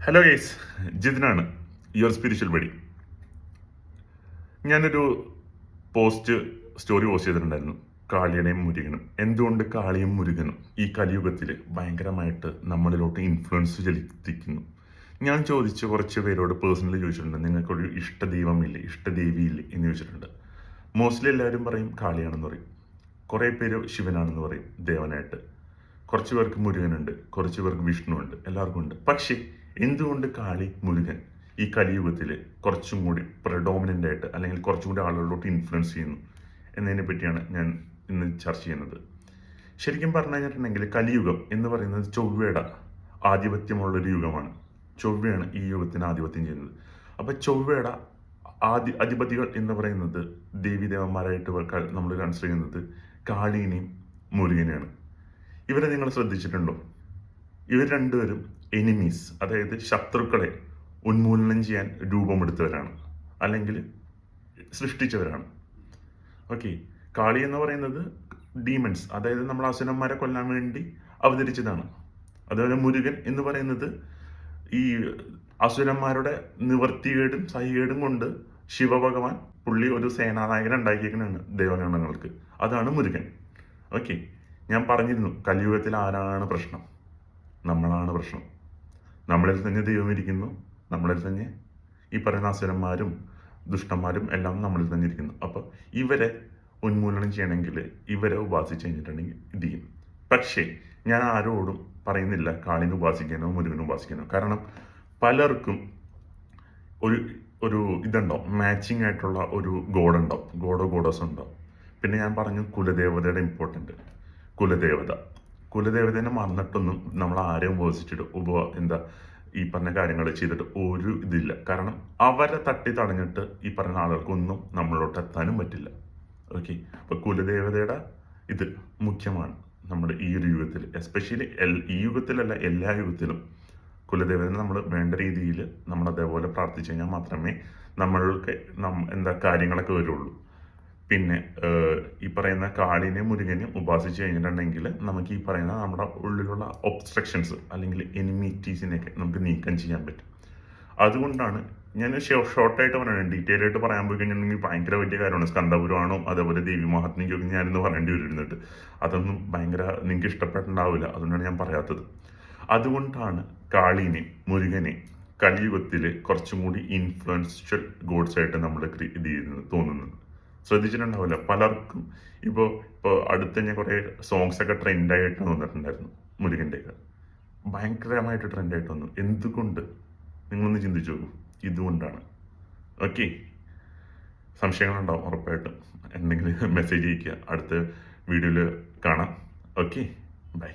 Hello guys, ജിതിനാണ് your spiritual buddy. ഞാനൊരു story post ചെയ്തിട്ടുണ്ടായിരുന്നു, കാളിയുടെയും മുരുകനും. എന്തുകൊണ്ട് കാളിയും മുരുകനും ഈ കലിയുഗത്തിൽ ഭയങ്കരമായിട്ട് നമ്മളിലോട്ട് ഇൻഫ്ലുവൻസ് ചെലുത്തിക്കുന്നു. ഞാൻ ചോദിച്ച് കുറച്ച് പേരോട് പേഴ്സണലി ചോദിച്ചിട്ടുണ്ട്, നിങ്ങൾക്കൊരു ഇഷ്ടദൈവമില്ലേ, ഇഷ്ടദേവിയില്ലേ എന്ന് ചോദിച്ചിട്ടുണ്ട്. മോസ്റ്റ്ലി എല്ലാവരും പറയും കാളിയാണെന്ന് പറയും, കുറേ പേര് ശിവനാണെന്ന് പറയും ദേവനായിട്ട്, കുറച്ച് പേർക്ക് മുരുകനുണ്ട്, കുറച്ച് പേർക്ക് വിഷ്ണു ഉണ്ട്, എല്ലാവർക്കും ഉണ്ട്. പക്ഷേ എന്തുകൊണ്ട് കാളി മുരുകൻ ഈ കലിയുഗത്തിൽ കുറച്ചും കൂടി പ്രഡോമിനൻ്റ് ആയിട്ട്, അല്ലെങ്കിൽ കുറച്ചും കൂടി ആളുകളിലോട്ട് ഇൻഫ്ലുവൻസ് ചെയ്യുന്നു എന്നതിനെ പറ്റിയാണ് ഞാൻ ഇന്ന് ചർച്ച ചെയ്യുന്നത്. ശരിക്കും പറഞ്ഞു കഴിഞ്ഞിട്ടുണ്ടെങ്കിൽ കലിയുഗം എന്ന് പറയുന്നത് ചൊവ്വയുടെ ആധിപത്യമുള്ളൊരു യുഗമാണ്. ചൊവ്വയാണ് ഈ യുഗത്തിന് ആധിപത്യം ചെയ്യുന്നത്. അപ്പോൾ ചൊവ്വയുടെ അധിപതികൾ എന്ന് പറയുന്നത് ദേവീദേവന്മാരായിട്ട് നമ്മൾ കൺസിഡർ ചെയ്യുന്നത് കാളീനെയും മുരുകനെയാണ്. ഇവരെ നിങ്ങൾ ശ്രദ്ധിച്ചിട്ടുണ്ടോ? ഇവർ രണ്ടുപേരും എനിമീസ്, അതായത് ശത്രുക്കളെ ഉന്മൂലനം ചെയ്യാൻ രൂപമെടുത്തവരാണ്, അല്ലെങ്കിൽ സൃഷ്ടിച്ചവരാണ്. ഓക്കെ, കാളി എന്ന് പറയുന്നത് ഡീമൺസ്, അതായത് നമ്മൾ അസുരന്മാരെ കൊല്ലാൻ വേണ്ടി അവതരിച്ചതാണ്. അതുപോലെ മുരുകൻ എന്ന് പറയുന്നത് ഈ അസുരന്മാരുടെ നിവർത്തികേടും സഹികേടും കൊണ്ട് ശിവഭഗവാൻ പുള്ളി ഒരു സേനാനായകനെ ഉണ്ടാക്കിയേക്കുന്നതാണ് ദേവഗണങ്ങൾക്ക്. അതാണ് മുരുകൻ. ഓക്കെ, ഞാൻ പറഞ്ഞിരുന്നു കലിയുഗത്തിൽ ആരാണ് പ്രശ്നം? നമ്മളാണ് പ്രശ്നം. നമ്മളിൽ തന്നെ ദൈവം ഇരിക്കുന്നു, നമ്മളിൽ തന്നെ ഈ പറയുന്ന അസുരന്മാരും ദുഷ്ടന്മാരും എല്ലാം നമ്മളിൽ തന്നെ ഇരിക്കുന്നു. അപ്പോൾ ഇവരെ ഉന്മൂലനം ചെയ്യണമെങ്കിൽ ഇവരെ ഉപാസിച്ച് കഴിഞ്ഞിട്ടുണ്ടെങ്കിൽ ഇത് ചെയ്യും. പക്ഷേ ഞാൻ ആരോടും പറയുന്നില്ല കാളിനെ ഉപാസിക്കാനോ മുരുകനെ ഉപാസിക്കാനോ. കാരണം പലർക്കും ഒരു ഒരു ഇതുണ്ടാവും, മാച്ചിങ് ആയിട്ടുള്ള ഒരു ഗോഡ് ഉണ്ടാവും, ഗോഡോ ഗോഡോസ് ഉണ്ടാവും. പിന്നെ ഞാൻ പറഞ്ഞു കുലദേവതയുടെ ഇമ്പോർട്ടൻ്റ്. കുലദേവതേനെ മറന്നിട്ടൊന്നും നമ്മൾ ആരെയും ഉപസിച്ചിട്ട് ഈ പറഞ്ഞ കാര്യങ്ങൾ ചെയ്തിട്ട് ഒരു ഇതില്ല. കാരണം അവരെ തട്ടി തടഞ്ഞിട്ട് ഈ പറഞ്ഞ ആളുകൾക്കൊന്നും നമ്മളോട്ട് എത്താനും പറ്റില്ല. ഓക്കെ, അപ്പോൾ കുലദേവതയുടെ ഇത് മുഖ്യമാണ് നമ്മുടെ ഈ ഒരു യുഗത്തിൽ. എസ്പെഷ്യലി ഈ യുഗത്തിലല്ല, എല്ലാ യുഗത്തിലും കുലദേവതനെ നമ്മൾ വേണ്ട രീതിയിൽ നമ്മൾ അതേപോലെ പ്രാർത്ഥിച്ചു കഴിഞ്ഞാൽ മാത്രമേ നമ്മൾക്ക് കാര്യങ്ങളൊക്കെ വരുള്ളൂ. പിന്നെ ഈ പറയുന്ന കാളിനെ മുരുകനെയും ഉപാസിച്ച് കഴിഞ്ഞിട്ടുണ്ടെങ്കിൽ നമുക്ക് ഈ പറയുന്ന നമ്മുടെ ഉള്ളിലുള്ള ഒബ്സ്ട്രക്ഷൻസ് അല്ലെങ്കിൽ എനിമിറ്റീസിനെയൊക്കെ നമുക്ക് നീക്കം ചെയ്യാൻ പറ്റും. അതുകൊണ്ടാണ് ഞാൻ ഷോർട്ടായിട്ട് പറയുന്നത്. ഡീറ്റെയിൽ ആയിട്ട് പറയാൻ പോയി കഴിഞ്ഞിട്ടുണ്ടെങ്കിൽ ഭയങ്കര വലിയ കാര്യമാണ്. സ്കന്ദപുരാണോ അതേപോലെ ദേവി മഹാത്മ്യൊക്കെ ഞാനിന്ന് പറയേണ്ടി വരുന്നിട്ട് അതൊന്നും നിങ്ങൾക്ക് ഇഷ്ടപ്പെട്ടുണ്ടാവില്ല. അതുകൊണ്ടാണ് ഞാൻ പറയാത്തത്. അതുകൊണ്ടാണ് കാളിനെയും മുരുകനെയും കലിയുഗത്തിൽ കുറച്ചും കൂടി ഇൻഫ്ലുവൻഷ്യൽ ഗോഡ്സ് ആയിട്ട് നമ്മൾ ഇത് ചെയ്യുന്നത് തോന്നുന്നത്. ശ്രദ്ധിച്ചിട്ടുണ്ടാവില്ല പലർക്കും. ഇപ്പോൾ അടുത്ത് ഞാൻ കുറേ സോങ്സ് ഒക്കെ ട്രെൻഡായിട്ട് വന്നിട്ടുണ്ടായിരുന്നു മുരുകൻ്റെയൊക്കെ, ഭയങ്കരമായിട്ട് ട്രെൻഡായിട്ട് വന്നു. എന്തുകൊണ്ട്? നിങ്ങളൊന്ന് ചിന്തിച്ചു നോക്കൂ. ഇതുകൊണ്ടാണ്. ഓക്കെ, സംശയങ്ങളുണ്ടാവും ഉറപ്പായിട്ടും. എന്തെങ്കിലും മെസ്സേജ് അയയ്ക്കുക. അടുത്ത വീഡിയോയിൽ കാണാം. Okay, by.